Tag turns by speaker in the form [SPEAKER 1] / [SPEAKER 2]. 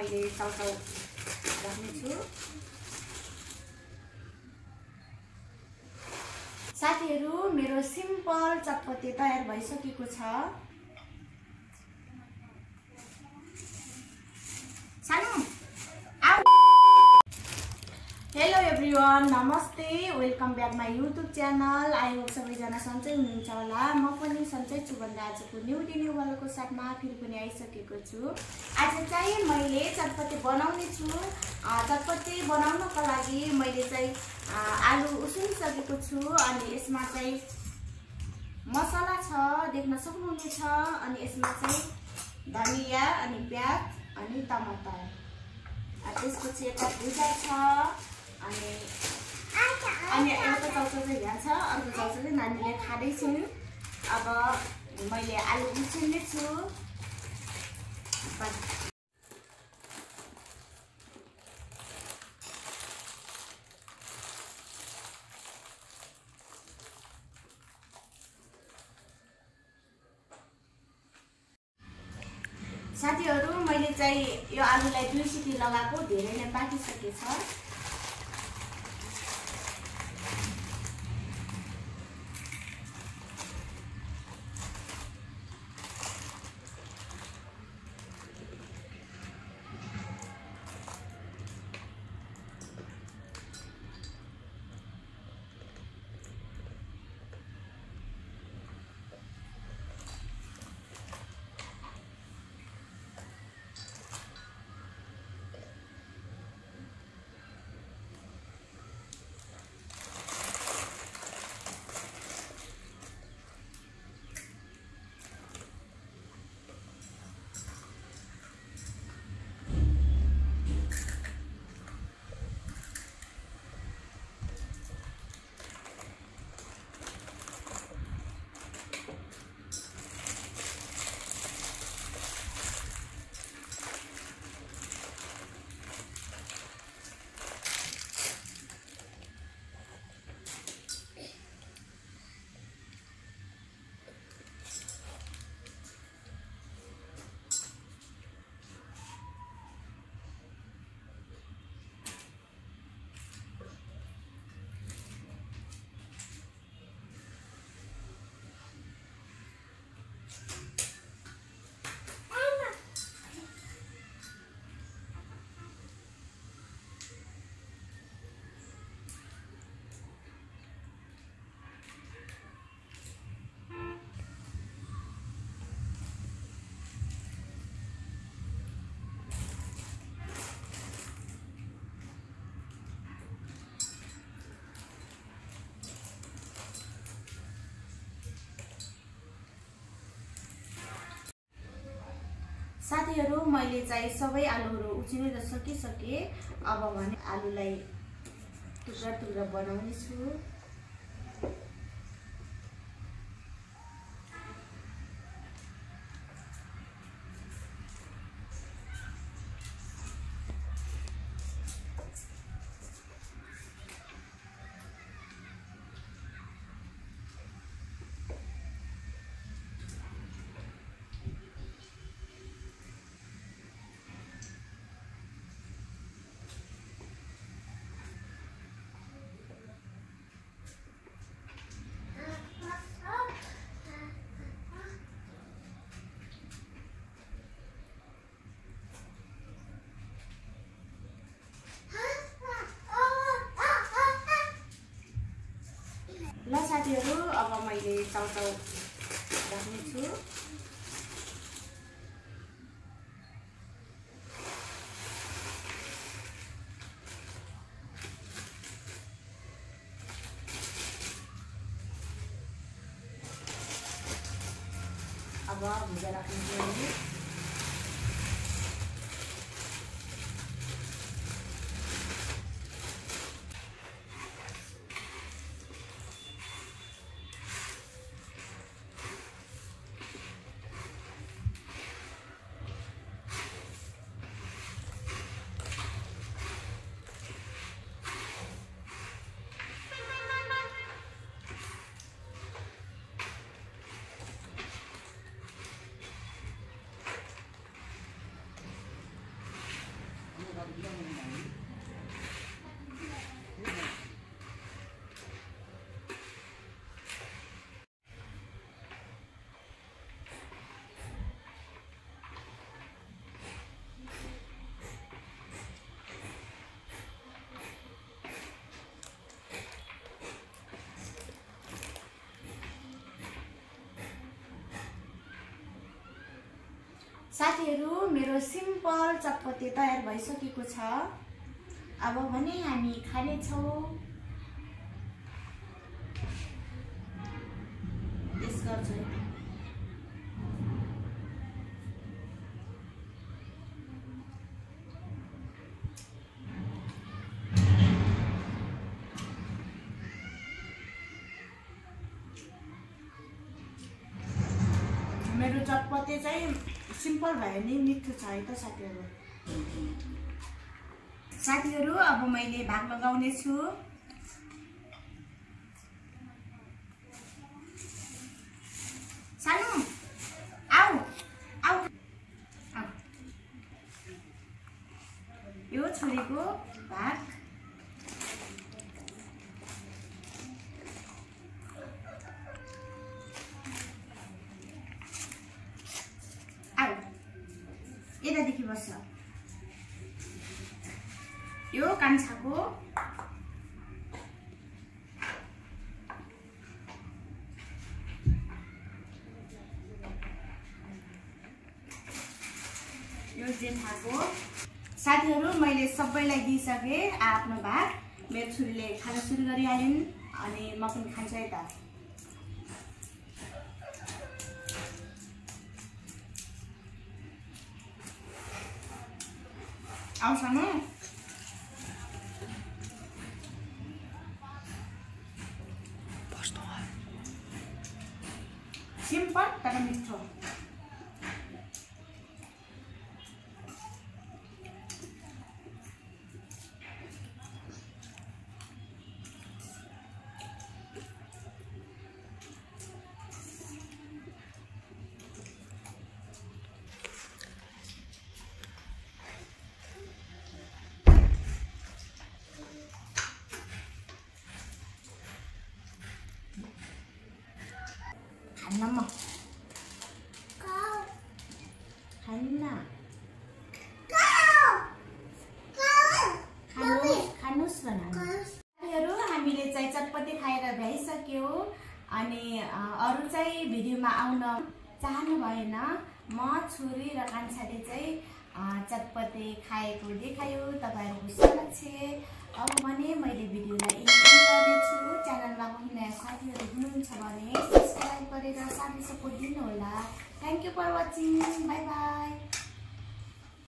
[SPEAKER 1] मैले चाउचाउ राख्ने छु। साथीहरु मेरो सिम्पल चटपटे तयार भइसकेको छ। हेलो एभ्रिवान, नमस्ते, welcome back my YouTube channel. I hope सबैजना सन्चै हुनुहुन्छ होला। म पनि सन्चै छु भन्दा आजको न्यू वालाको साथमा फेरि पनि आइसकेको छु। आज चाहिँ मैले चटपटे बनाउने छु। चटपटे बनाउनको लागि मैले चाहिँ आलु उसिनिसकेको छु अनि यसमा चाहिँ मसला छ, देख्न सक्नुहुनेछ। अनि यसमा चाहिँ धनिया अनि प्याज अनि टमाटर, त्यसपछि यता भुजा छ अनि एउटा चाउचाउ चाहिँ यहाँ छ, अर्को चाउचाउ चाहिँ नानीले खाँदैछन्। अब मैले आलु उसिन्ने छु। साथीहरु मैले चाहिँ यो आलुलाई 2 सिटी लगाएको, धेरै नै पाकिसकेछ। साथीहरु मैले चाहिँ सबै आलुहरु उसिनेर सकिसके। अब भने आलुलाई टुक्रा टुक्रा बनाउने छु। ल साथीहरु, अब मैले चाउचाउ राख्ने छु। अब भुजा राख्ने छु। साथीहरु मेरो सिम्पल चटपटे तयार भइसकेको छ। अब भने हामी खाने छौं। टेस्ट गर्छु। मेरो चटपटे चाहिँ सिम्पल भयो नि मिठो छ है त साथीहरु। अब मैले भाग लगाउने छु। सानु आऊ आऊ आऊ। यो छोरीको भाग। यतादेखि बस्छ। यो कान्छाको। यो जेठाको। साथीहरु मैले सबैलाई दिइसके आफ्नो भाग। मेरो छोरीले खान सुरु गरिहालिन् अनि म पनि खान्छु है त। आउँछन् सिम्पल तर मिठो। खान्नमा खान्न खानुस् भन्नु। हामीले चाहिँ चटपटे खाएर भ्याइसक्यो अनि अरु चाहिँ भिडियोमा आउन चाहनु भएन। म छोरी र कान्छाले चाहिँ चटपटे खाएको देखायो तपाईहरुको समक्ष। अब भने मैले भिडियोलाई एन्ड गर्नेछु। च्यानलमा पनि नयाँ साथीहरु हुनुहुन्छ भने सब्स्क्राइब गरेर साथै सपोर्ट दिनु होला। Thank you for watching. Bye by.